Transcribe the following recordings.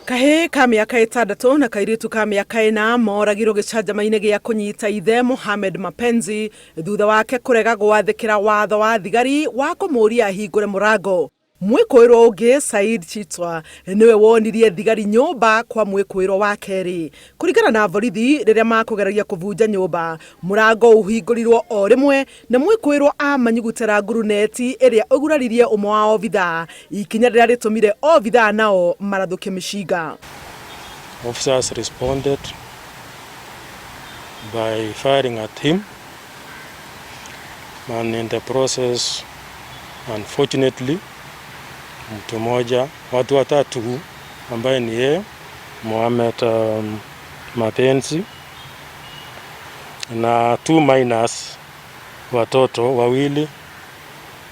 Kahe ka miaka 6 na kairitu ka miaka 4 moragirwo gicanjama-ini gia kunyita ithe Mohamed Mapenzi thutha wake kurega gwathikira watho wa thigari wa kumuria hingure murango. Mwikuirwo ungi Said Chitwa niwe wonirie thigari nyumba kwa mwikuirwo wa keri. Kurigana na borithi riria makugeragia kuvunja nyumba, murango uhingurirwo o rimwe na mwikuirwo amanyugutira nguruneti iria uguraririe umwe wa obitha. Ikinya riria ritumire obitha nao marathuke mishinga. Officers responded by firing at him, and in the process, unfortunately, watu watatu ambaye ni yeye Mohamed Mapenzi na 2 minors, watoto wawili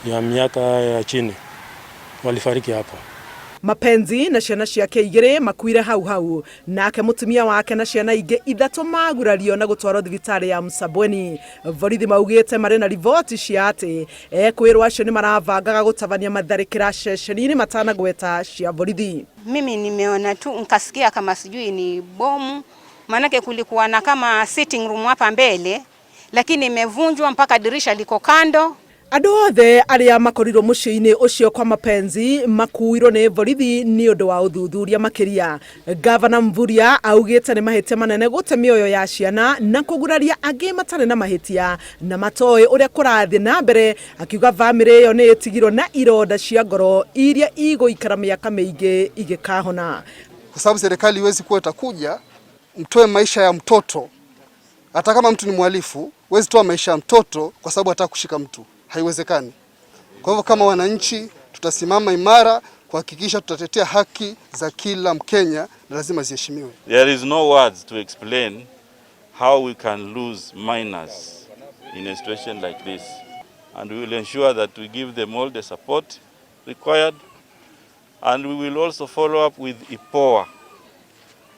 ya miaka ya chini walifariki hapo. Mapenzi na ciana ciake igire makuire hau nake mutumia wake na ciana inge 3 magurario na gutwarwo thibitari ya Msabweni. Borithi maugite mari na rivoti cia ati ekwirwo acio ni maravangaga gutabania matharikira ceceni-ini matanagweta cia borithi. Mimi nimeona tu nkasikia kama sijui ni bomu, manake kulikuwa na kama sitting room hapa mbele, lakini imevunjwa mpaka dirisha liko kando. Andu othe aria makorirwo mucii-ini ucio kwa Mapenzi makuirwo ni borithi ni undu wa uthuthuria makiria. Gavana Mvurya augite ni mahitia manene gute mioyo ya ciana na kuguraria angi matare na mahitia na matoi uria kurathi na mbere, akiuga family iyo ni itigirwo na ironda cia ngoro iria iguikara miaka mingi igikahona. Kwa sababu serikali iwezi kuwa itakuja mtoe maisha ya mtoto. Hata kama mtu ni mhalifu, huwezi toa maisha ya mtoto kwa sababu hataka kushika mtu. Haiwezekani. Kwa hivyo kama wananchi tutasimama imara kuhakikisha tutatetea haki za kila Mkenya na lazima ziheshimiwe. There is no words to explain how we can lose minors in a situation like this, and we will ensure that we give them all the support required, and we will also follow up with IPOA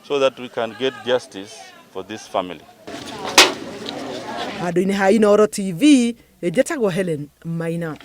so that we can get justice for this family. Handu-ini ha Inooro TV, njĩtagwo Helen Maina.